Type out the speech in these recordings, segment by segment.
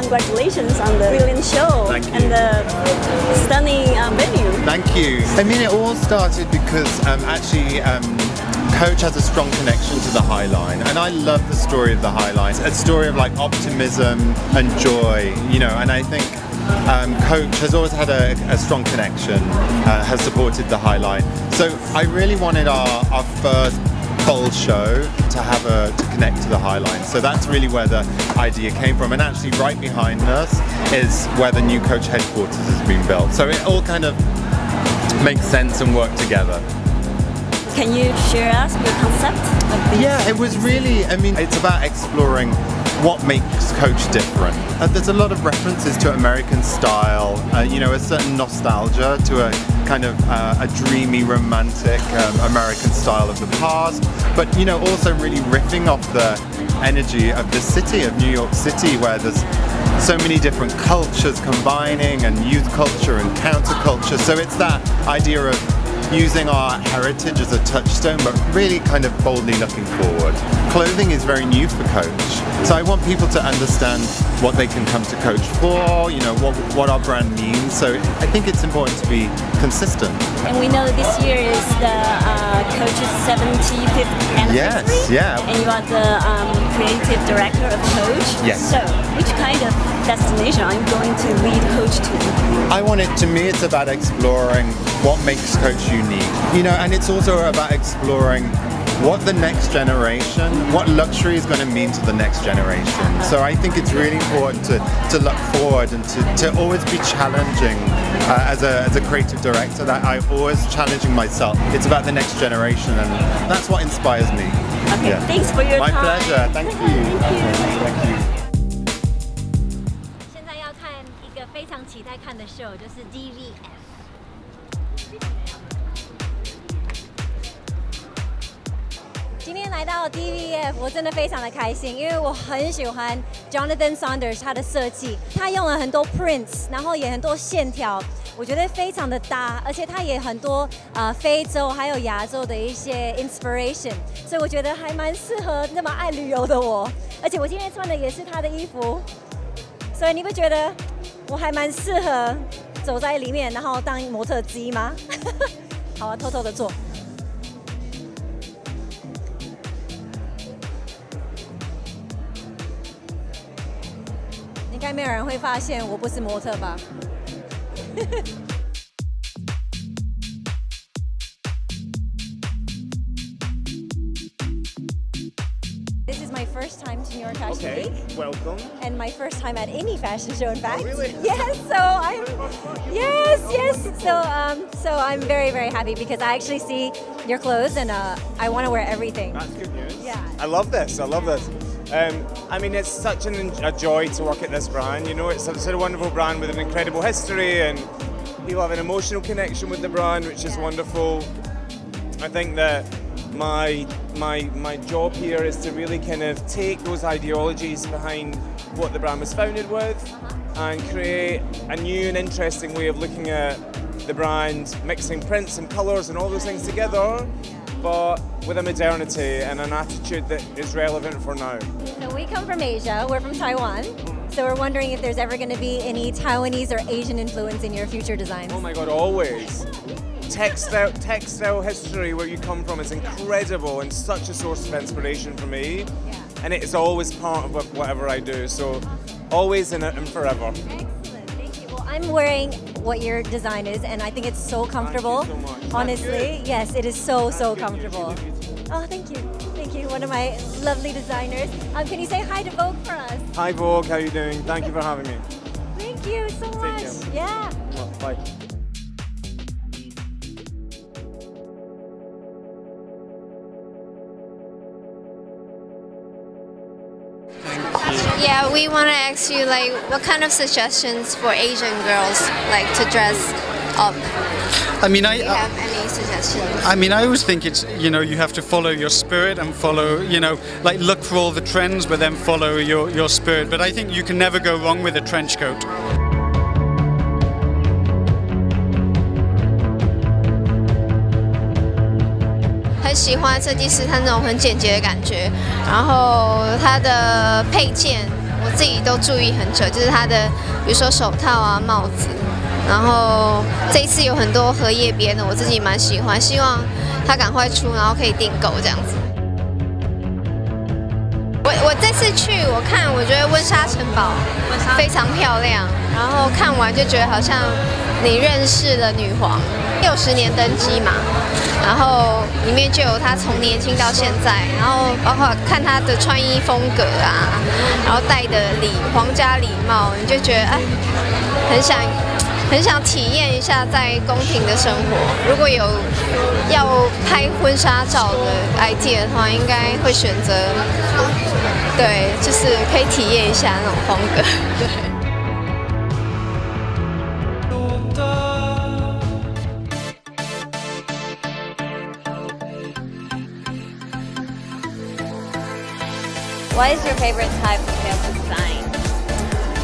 congratulations on the brilliant show and the stunning venue. Thank you. I mean, it all started because actually Coach has a strong connection to the High Line, and I love the story of the High Line. It's a story of like optimism and joy, you know, and I think Coach has always had a strong connection, has supported the High Line. So I really wanted our first full show to connect to the High Line. So that's really where the idea came from. And actually right behind us is where the new Coach headquarters has been built. So it all kind of makes sense and work together. Can you share us the concept of this? Yeah, it was really, I mean, it's about exploring what makes Coach different. There's a lot of references to American style, you know, a certain nostalgia to a kind of a dreamy, romantic American style of the past, but, you know, also really riffing off the energy of the city of New York City, where there's so many different cultures combining, and youth culture and counterculture. So it's that idea of using our heritage as a touchstone, but really kind of boldly looking forward. Clothing is very new for Coach, so I want people to understand what they can come to Coach for, you know, what our brand means. So I think it's important to be consistent. And we know this year is the Coach's 75th anniversary. Yes, yeah. And you are the creative director of Coach. Yes. So which kind of destination are you going to lead Coach to? I want it, to me, it's about exploring what makes Coach unique, you know, and it's also about exploring what the next generation, what luxury is going to mean to the next generation. So I think it's really important to look forward and to always be challenging as a creative director, that I'm always challenging myself. It's about the next generation, and that's what inspires me. Okay, yeah. Thanks for your My time. My pleasure, thank you. Thank you. 现在要看一个非常期待看的秀，就是 DVF。今天来到 DVF， 我真的非常的开心，因为我很喜欢 Jonathan Saunders 他的设计，他用了很多 prints， 然后也很多线条，我觉得非常的搭，而且他也很多非洲还有亚洲的一些 inspiration， 所以我觉得还蛮适合那么爱旅游的我，而且我今天穿的也是他的衣服，所以你不觉得我还蛮适合走在里面，然后当模特机吗？好啊，偷偷的做。应该没有人会发现我不是模特吧？This is my first time to New York Fashion Week. Welcome. And my first time at any fashion show, in fact. Oh, really? Yes, so I'm very, very happy because I actually see your clothes and I want to wear everything. That's good news. Yeah. I love this. I mean, it's such a joy to work at this brand. You know, it's such a wonderful brand with an incredible history, and people have an emotional connection with the brand, which is wonderful. I think that my job here is to really kind of take those ideologies behind what the brand was founded with and create a new and interesting way of looking at the brand, mixing prints and colours and all those things together, but with a modernity and an attitude that is relevant for now. So we come from Asia, we're from Taiwan, so we're wondering if there's ever going to be any Taiwanese or Asian influence in your future designs. Oh my God, always. Textile history where you come from is incredible and such a source of inspiration for me. Yeah. And it is always part of whatever I do, so always and forever. Excellent, thank you. Well, I'm wearing what your design is, and I think it's so comfortable. Thank you so much. Honestly, yes, it is so comfortable. You. Oh, thank you. Thank you, one of my lovely designers. Can you say hi to Vogue for us? Hi Vogue, how are you doing? Thank you for having me. Thank you so much. care. Yeah. Bye. Yeah, we want to ask you, like, what kind of suggestions for Asian girls, like, to dress up? I mean, Do you have any suggestions? I mean, I always think it's, you know, you have to follow your spirit and follow, you know, like look for all the trends, but then follow your spirit. But I think you can never go wrong with a trench coat. 很喜欢设计师他那种很简洁的感觉，然后他的配件我自己都注意很久，就是它的，比如说手套啊、帽子，然后这一次有很多荷叶边的，我自己蛮喜欢，希望它赶快出，然后可以订购这样子。我这次去我觉得温莎城堡非常漂亮，然后看完就觉得好像你认识了女皇，60年登基嘛，然后里面就有她从年轻到现在，然后包括看她的穿衣风格啊，然后戴的皇家礼帽，你就觉得哎，很想体验一下在宫廷的生活。如果有要拍婚纱照的 idea 的话，应该会选择，对，就是可以体验一下那种风格，对。What is your favorite type of fashion design?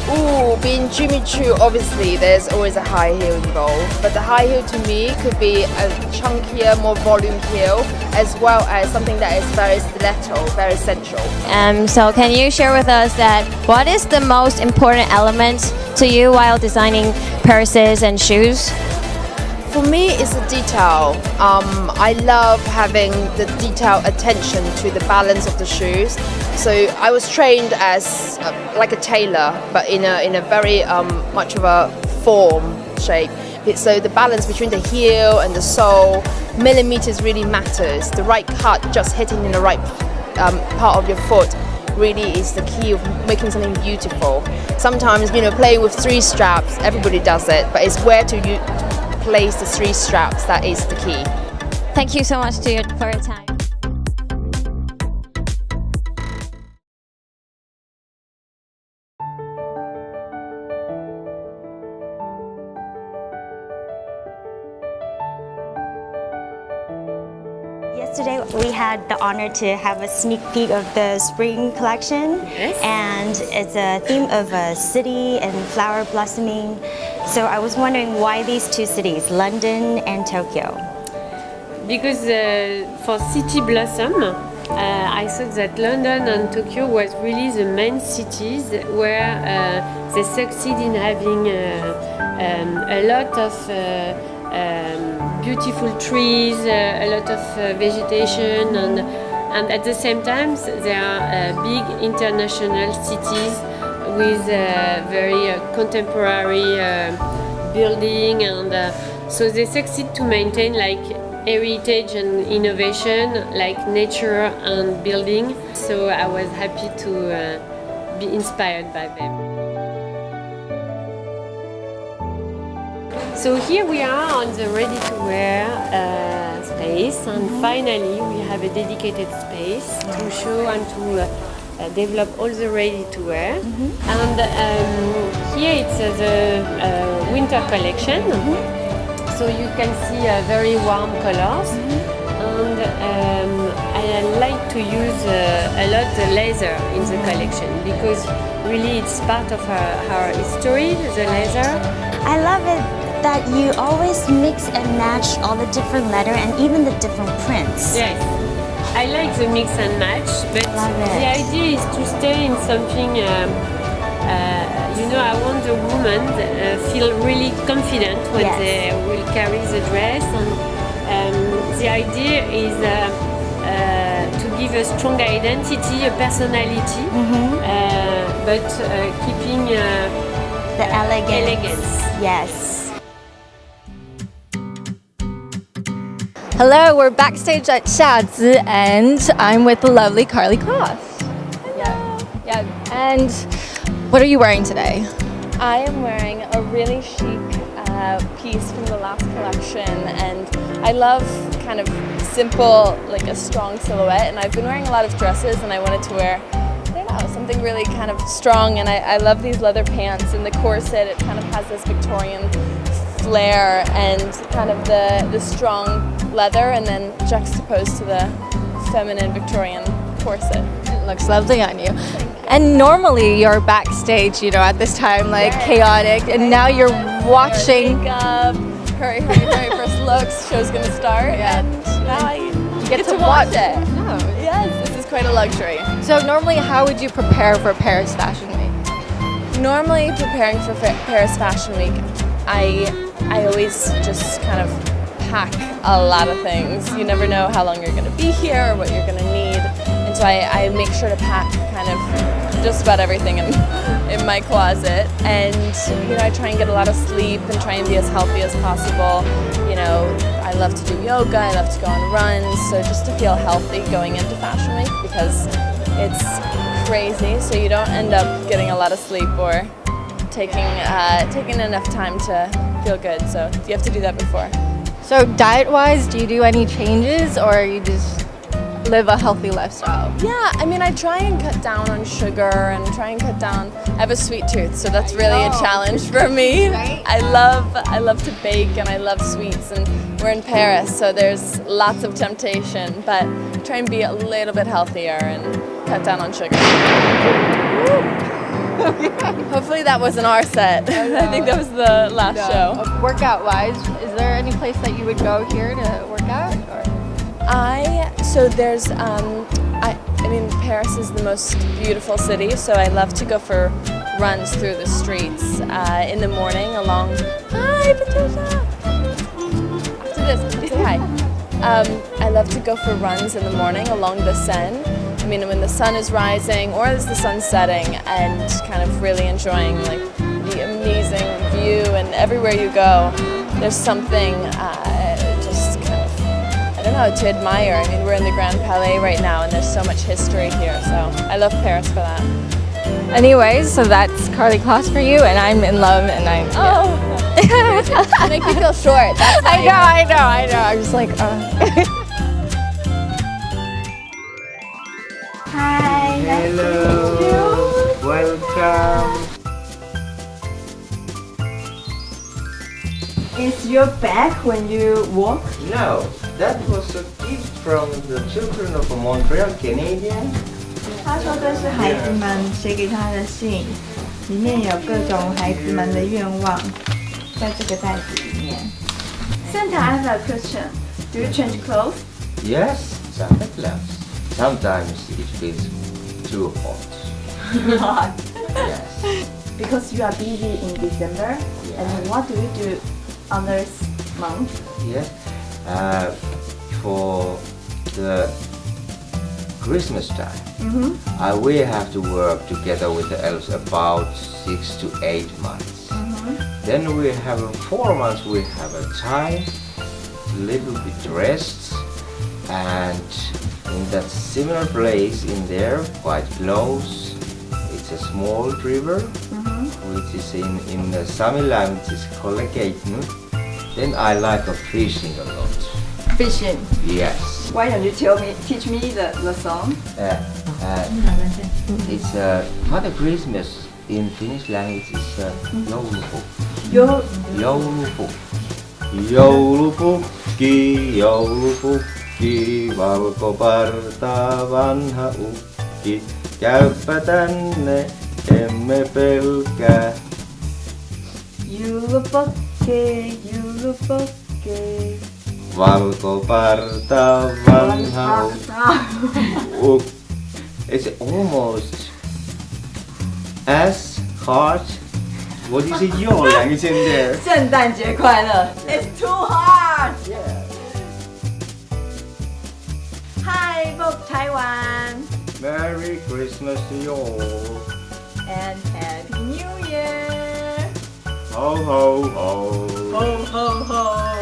Ooh, being Jimmy Choo, obviously there's always a high heel involved, but the high heel to me could be a chunkier, more volume heel, as well as something that is very stiletto, very sensual. So can you share with us that what is the most important element to you while designing purses and shoes? For me, it's the detail. I love having the detailed attention to the balance of the shoes. So I was trained as like a tailor, but in a very much of a form shape. So the balance between the heel and the sole, millimeters really matters. The right cut, just hitting in the right part of your foot, really is the key of making something beautiful. Sometimes, playing with 3 straps, everybody does it, but it's where to place the 3 straps that is the key. Thank you so much for your time. Yesterday we had the honor to have a sneak peek of the spring collection, and it's a theme of a city and flower blossoming. So I was wondering why these 2 cities, London and Tokyo? Because for City Blossom, I thought that London and Tokyo was really the main cities where they succeed in having a lot of beautiful trees, a lot of vegetation, and at the same time they are big international cities with very contemporary building, and so they succeed to maintain like heritage and innovation, like nature and building. So I was happy to be inspired by them. So here we are on the ready-to-wear space, and finally we have a dedicated space to show and to develop all the ready-to-wear. And here it's the winter collection. So you can see very warm colors, and I like to use a lot the leather in the collection because really it's part of our history, the leather. I love it that you always mix and match all the different leather and even the different prints. Yes, I like the mix and match, but the idea is to stay in something. I want the woman feel really confident when they will carry the dress, and the idea is to give a strong identity, a personality, but keeping the elegance. Yes. Hello, we're backstage at 夏姿 and I'm with the lovely Karlie Kloss. Yeah. And what are you wearing today? I am wearing a really chic piece from the last collection, and I love kind of simple, like a strong silhouette, and I've been wearing a lot of dresses and I wanted to wear, I don't know, something really kind of strong, and I love these leather pants and the corset. It kind of has this Victorian flair and kind of the strong leather, and then juxtaposed to the feminine Victorian corset. It looks lovely on you. And normally you're backstage, at this time, like chaotic, and now you're watching. Makeup, hurry, first looks, show's gonna start, and now I get to watch it. Oh. Yes, this is quite a luxury. So normally how would you prepare for Paris Fashion Week? Normally preparing for Paris Fashion Week, I always just kind of pack a lot of things. You never know how long you're going to be here or what you're going to need. And so I make sure to pack kind of just about everything in my closet. And, I try and get a lot of sleep and try and be as healthy as possible. I love to do yoga, I love to go on runs. So just to feel healthy going into Fashion Week because it's crazy. So you don't end up getting a lot of sleep or taking enough time to feel good. So you have to do that before. So diet-wise, do you do any changes or you just live a healthy lifestyle? Yeah, I try and cut down on sugar and try and cut down. I have a sweet tooth, so that's really a challenge for me. Right? I love to bake and I love sweets, and we're in Paris, so there's lots of temptation, but try and be a little bit healthier and cut down on sugar. Hopefully that wasn't our set. I think that was the last show. Workout-wise, is there any place that you would go here to work out? Or? Paris is the most beautiful city, so I love to go for runs through the streets in the morning along. Hi, Patricia! After this, say hi. I love to go for runs in the morning along the Seine. When the sun is rising or as the sun's setting, and kind of really enjoying the amazing view, and everywhere you go, there's something just kind of, I don't know, to admire. We're in the Grand Palais right now, and there's so much history here, so I love Paris for that. Anyways, so that's Karlie Kloss for you, and I'm in love, and I'm... I make you feel short. That's I know. I'm just like, Hi. Hello. Welcome. Is your bag when you walk? No, that was a gift from the children of a Montreal Canadian. 他说这是孩子们写给他的信，里面有各种孩子们的愿望，在这个袋子里面。Santa, I have a question. Do you change clothes? Yes, Santa Claus. Sometimes it feels too hot. Hot. Yes. Because you are busy in December. Yeah. And what do you do on this month? Yes. For the Christmas time, we have to work together with the elves about 6 to 8 months. Then we have 4 months, we have a time, little bit rest, and in that similar place in there, quite close, it's a small river, which is in the Sami line, which is called Keitnu. Then I like fishing a lot. Fishing. Yes. Why don't you teach me the song? It's Father Christmas in Finnish language is joulupukki. Joulupukki, joulupukki, valkoparta vanha ukki. Käypä tänne, emme pelkää. Joulupukki, joulupukki. Valkoparta vanha ukki. It's almost as hard. What is it your language in there? 圣诞节快乐 It's too hard! Yeah. Hi, Vogue Taiwan! Merry Christmas to you all. And Happy New Year! Ho ho ho. Ho ho ho!